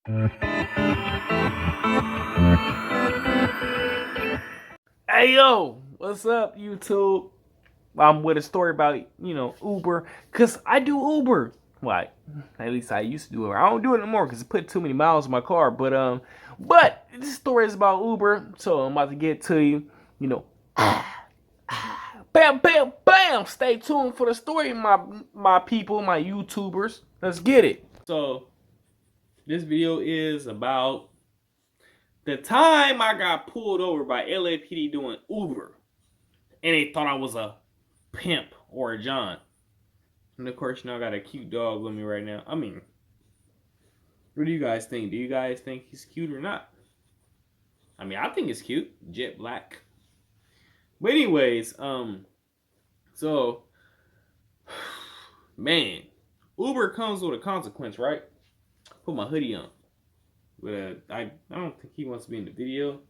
Hey yo, what's up, YouTube? I'm with a story about Uber, cause I do Uber. Like, at least I used to do it. I don't do it anymore because it put too many miles in my car. But this story is about Uber, so I'm about to get to you. You know, bam, bam, bam. Stay tuned for the story, my people, my YouTubers. Let's get it. So this video is about the time I got pulled over by LAPD doing Uber, and they thought I was a pimp or a John. And of course, I got a cute dog with me right now. I mean, what do you guys think? Do you guys think he's cute or not? I mean, I think he's cute. Jet black. But anyways, so man, Uber comes with a consequence, right? Put my hoodie on. But I don't think he wants to be in the video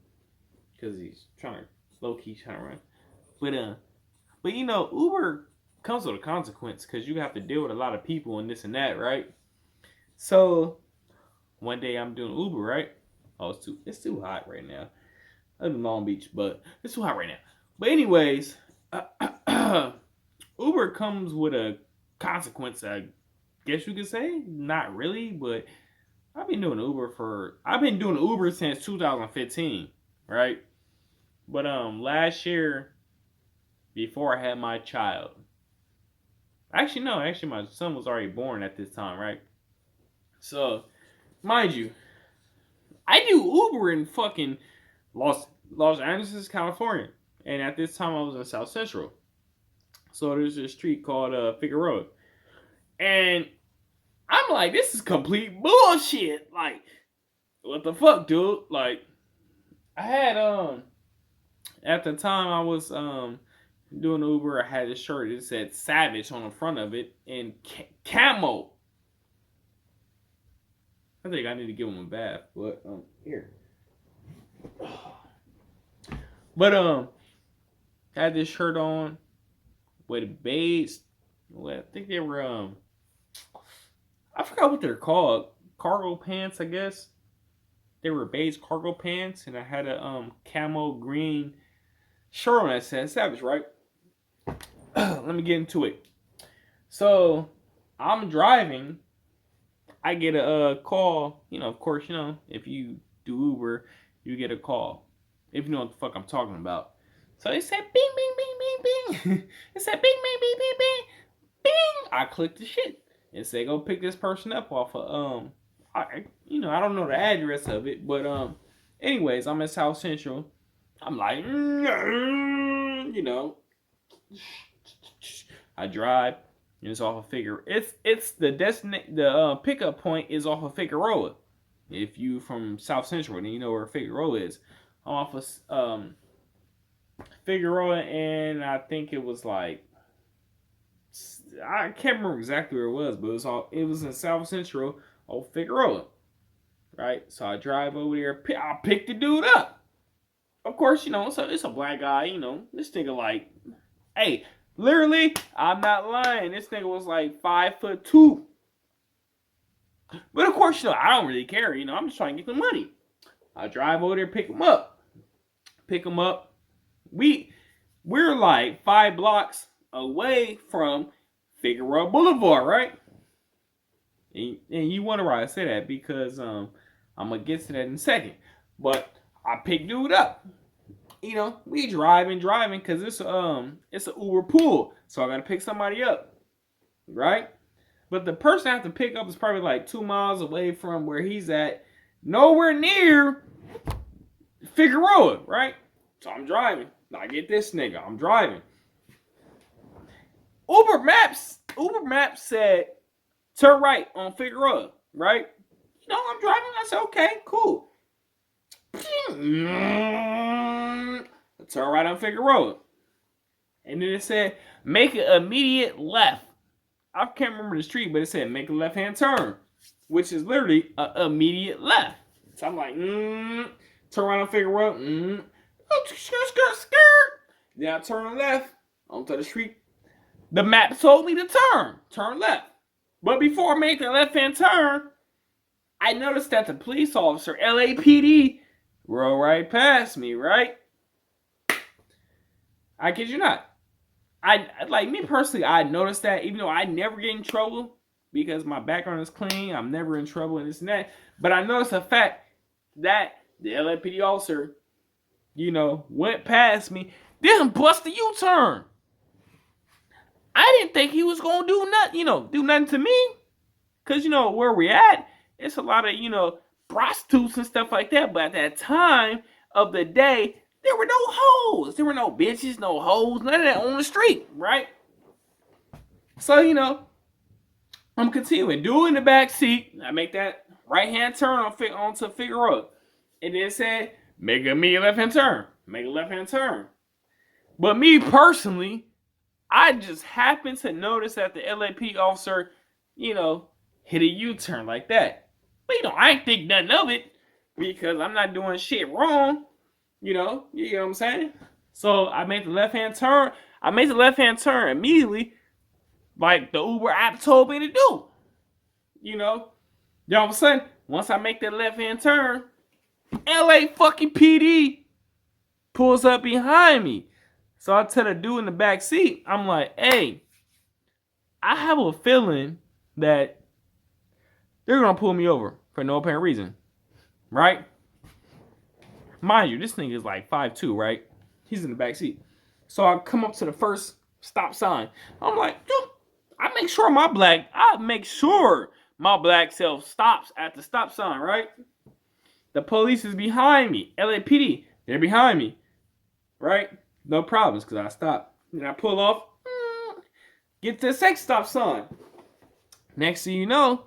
because he's trying to low key trying to run. But Uber comes with a consequence because you have to deal with a lot of people and this and that, right? So one day I'm doing Uber, right? Oh, it's too hot right now. I'm in Long Beach, but it's too hot right now. But anyways, Uber comes with a consequence, I guess you could say. Not really, but I've been doing Uber since 2015, right? But last year, before I had my child. Actually, no. Actually, my son was already born at this time, right? So, mind you, I do Uber in fucking Los Angeles, California, and at this time I was in South Central. So there's a street called Figueroa, and I'm like, this is complete bullshit. Like, what the fuck, dude? Like, I had at the time I was doing Uber, I had a shirt that said Savage on the front of it in camo. I think I need to give him a bath, but here. But I had this shirt on with beige. Well, I think they were I forgot what they're called. Cargo pants, I guess. They were beige cargo pants, and I had a camo green shirt on that said Savage, right? Let me get into it. So I'm driving. I get a call. Of course, if you do Uber, you get a call. If you know what the fuck I'm talking about. So it said bing, bing, bing, bing, bing. It said bing, bing, bing, bing, bing, bing. I clicked the shit. It said go pick this person up off of I don't know the address of it, but anyways, I'm in South Central. I'm like, I drive. And it's off of It's the pickup point is off of Figueroa. If you from South Central, then you know where Figueroa is. I'm off of Figueroa, and I think it was like I can't remember exactly where it was, but it was in South Central of Figueroa, right? So I drive over there. I pick the dude up. Of course, so it's a black guy. This nigga like, hey. Literally, I'm not lying. This nigga was like 5'2". But of course, I don't really care. I'm just trying to get the money. I drive over there, pick him up. We're like 5 blocks away from Figueroa Boulevard, right? And you wonder why I say that because I'm gonna get to that in a second. But I pick dude up. We driving because it's an Uber pool, so I gotta pick somebody up, right? But the person I have to pick up is probably like 2 miles away from where he's at, nowhere near Figueroa, right? So I'm driving. I get this nigga. I'm driving. Uber Maps said turn right on Figueroa, right? I'm driving. I said okay, cool. Turn right on Figueroa. And then it said, make an immediate left. I can't remember the street, but it said, make a left-hand turn, which is literally an immediate left. So I'm like, turn right on Figueroa. Then I turn left onto the street. The map told me to turn left. But before I made the left-hand turn, I noticed that the police officer, LAPD, rolled right past me, right? I kid you not. I like me personally, I noticed that even though I never get in trouble because my background is clean, I'm never in trouble and this and that. But I noticed the fact that the LAPD officer, went past me, then bust a U-turn. I didn't think he was gonna do nothing, do nothing to me. Cause where we at, it's a lot of, prostitutes and stuff like that. But at that time of the day, there were no hoes. There were no bitches, no hoes, none of that on the street, right? So, I'm continuing. Doing the back seat. I make that right hand turn onto Figueroa. And then it said, make a left hand turn. Make a left hand turn. But me personally, I just happened to notice that the LAP officer, hit a U-turn like that. But I ain't think nothing of it because I'm not doing shit wrong. You know what I'm saying? So I made the left-hand turn. I made the left-hand turn immediately, like the Uber app told me to do. Then all of a sudden, once I make that left-hand turn, LA fucking PD pulls up behind me. So I tell the dude in the back seat, I'm like, hey, I have a feeling that they're going to pull me over for no apparent reason. Right? Mind you, this nigga is like 5'2", right? He's in the back seat. So I come up to the first stop sign. I'm like, dude, I make sure my black self stops at the stop sign, right? The police is behind me. LAPD, they're behind me. Right? No problems, because I stop. Then I pull off, get to the second stop sign. Next thing you know,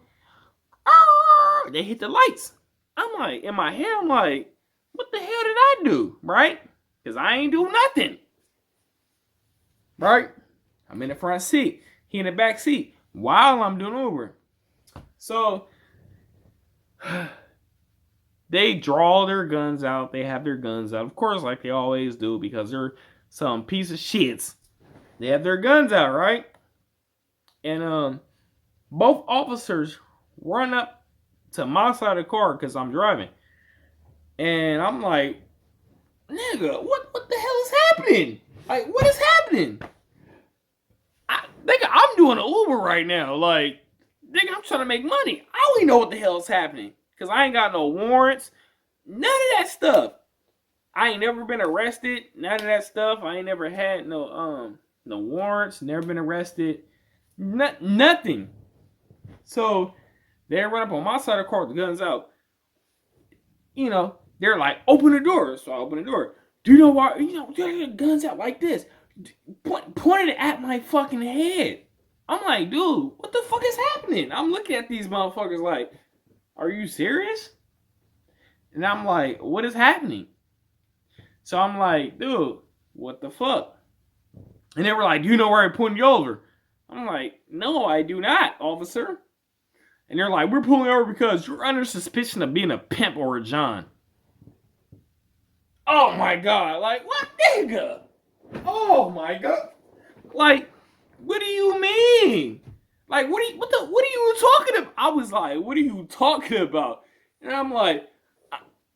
they hit the lights. I'm like, in my head, I'm like, what the hell did I do? Right? Because I ain't do nothing. Right? I'm in the front seat. He in the back seat while I'm doing Uber. So, they draw their guns out. They have their guns out. Of course, like they always do, because they're some piece of shits. They have their guns out, right? And both officers run up to my side of the car because I'm driving. And I'm like, nigga, what the hell is happening? Like, what is happening? Nigga, I'm doing an Uber right now. Like, nigga, I'm trying to make money. I don't even know what the hell is happening. Because I ain't got no warrants. None of that stuff. I ain't never been arrested. None of that stuff. I ain't never had no warrants. Never been arrested. Nothing. So, they run up on my side of the car with the guns out. They're like, open the door. So I open the door. Do you know why? They're guns out like this. Pointed it at my fucking head. I'm like, dude, what the fuck is happening? I'm looking at these motherfuckers like, are you serious? And I'm like, what is happening? So I'm like, dude, what the fuck? And they were like, do you know where I pulled you over? I'm like, no, I do not, officer. And they're like, we're pulling you over because you're under suspicion of being a pimp or a John. Oh my God. Like, what, nigga? Oh my God. Like, what do you mean? Like, what are you talking about? I was like, what are you talking about? And I'm like,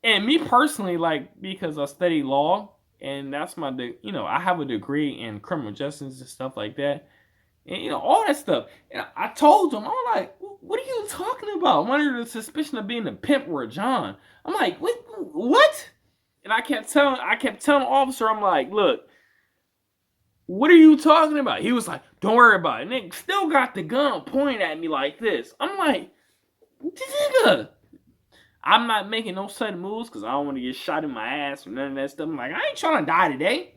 and me personally, like, because I study law, and that's my, I have a degree in criminal justice and stuff like that. And, all that stuff. And I told them, I'm like, what are you talking about? I'm under the suspicion of being a pimp or a John. I'm like, what? And I kept telling the officer, I'm like, look, what are you talking about? He was like, don't worry about it. And they still got the gun pointing at me like this. I'm like, nigga, I'm not making no sudden moves because I don't want to get shot in my ass or none of that stuff. I'm like, I ain't trying to die today.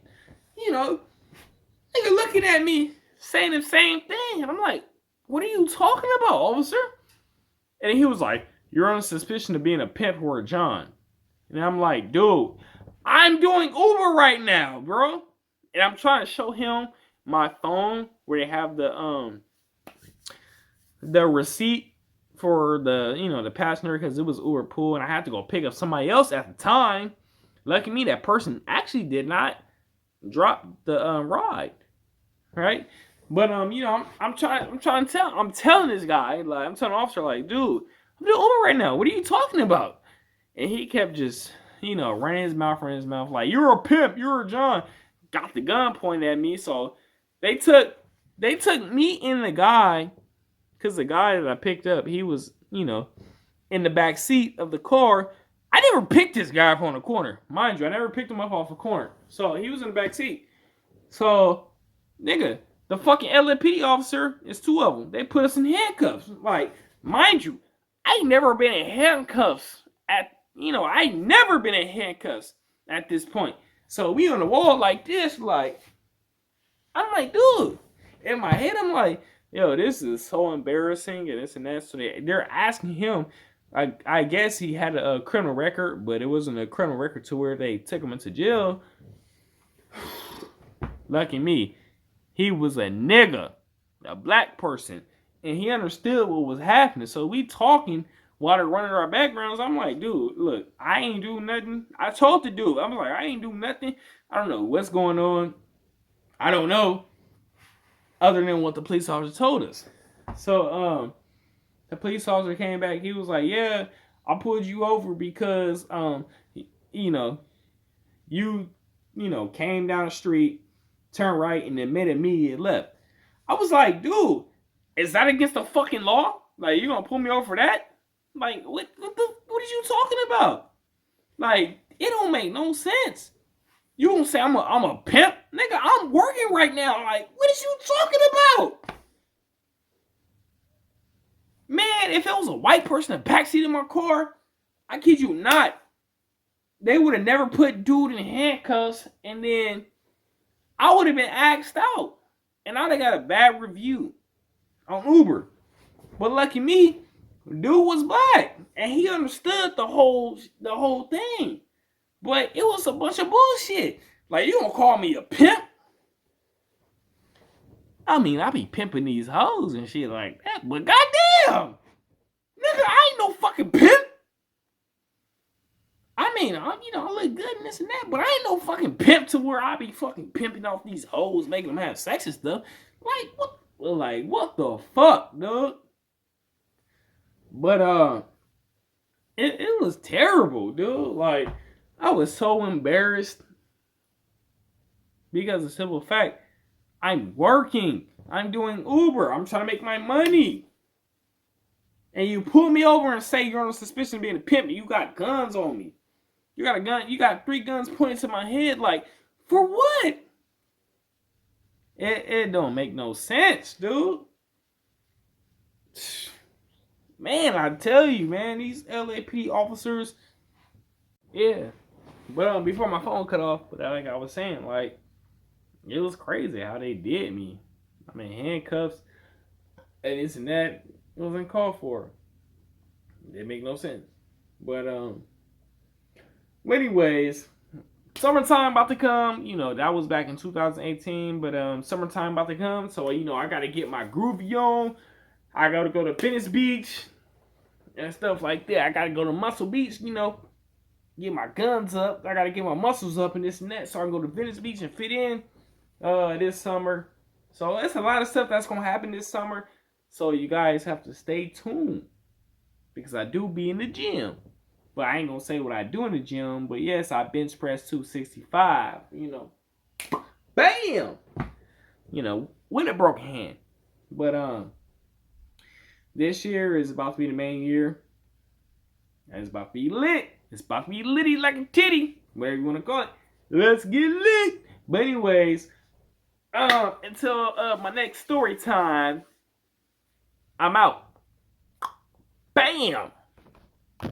Nigga looking at me saying the same thing. And I'm like, what are you talking about, officer? And he was like, you're on suspicion of being a pimp or a John. And I'm like, dude, I'm doing Uber right now, bro. And I'm trying to show him my phone where they have the receipt for the passenger, because it was Uber pool and I had to go pick up somebody else at the time. Lucky me, that person actually did not drop the ride, right? But I'm telling this guy, like, I'm telling the officer, like, dude, I'm doing Uber right now. What are you talking about? And he kept just, running his mouth, like, you're a pimp, you're a John. Got the gun pointed at me. So they took me and the guy, because the guy that I picked up, he was, in the back seat of the car. I never picked this guy up on the corner. Mind you, I never picked him up off the corner. So he was in the back seat. So, nigga, the fucking LAPD officer, it's two of them. They put us in handcuffs. Like, mind you, I ain't never been in handcuffs I ain't never been in handcuffs at this point. So we on the wall like this, like, I'm like, dude. In my head, I'm like, yo, this is so embarrassing and this and that. So they're asking him. I guess he had a criminal record, but it wasn't a criminal record to where they took him into jail. Lucky me, he was a nigga, a black person, and he understood what was happening. So we talking while they're running our backgrounds. I'm like, dude, look, I ain't do nothing. I told the dude, I'm like, I ain't do nothing. I don't know what's going on. I don't know, other than what the police officer told us. So the police officer came back. He was like, yeah, I pulled you over because you came down the street, turned right, and admitted me and left. I was like, dude, is that against the fucking law? Like, you gonna pull me over for that? Like, what are you talking about? Like, it don't make no sense. You gonna say I'm a pimp? Nigga, I'm working right now. Like, what is you talking about? Man, if it was a white person in the backseat of my car, I kid you not, they would have never put dude in handcuffs, and then I would have been axed out. And I'd have got a bad review on Uber. But lucky me, dude was black. And he understood the whole thing. But it was a bunch of bullshit. Like, you gonna call me a pimp? I mean, I be pimping these hoes and shit like that. But goddamn! Nigga, I ain't no fucking pimp. I mean, I look good and this and that, but I ain't no fucking pimp to where I be fucking pimping off these hoes, making them have sex and stuff. Like, what the fuck, dude? But, it was terrible, dude. Like, I was so embarrassed because of the simple fact, I'm working. I'm doing Uber. I'm trying to make my money. And you pull me over and say you're on suspicion of being a pimp and you got guns on me. You got a gun. You got 3 guns pointed to my head. Like, for what? It don't make no sense, dude. Man, I tell you, man, these LAPD officers. Yeah. But before my phone cut off, but like I was saying, like, it was crazy how they did me. I'm in handcuffs and this and that. It wasn't called for. It didn't make no sense. But anyways, summertime about to come. That was back in 2018. But summertime about to come. So I gotta get my groovy on. I gotta go to Venice Beach and stuff like that. I gotta go to Muscle Beach, get my guns up. I gotta get my muscles up and this and that so I can go to Venice Beach and fit in this summer. So it's a lot of stuff that's gonna happen this summer. So you guys have to stay tuned because I do be in the gym. But I ain't gonna say what I do in the gym. But yes, I bench press 265. Bam. With a broken hand. But this year is about to be the main year. And it's about to be lit. It's about to be litty like a titty. Whatever you want to call it. Let's get lit. But anyways, until my next story time, I'm out. Bam.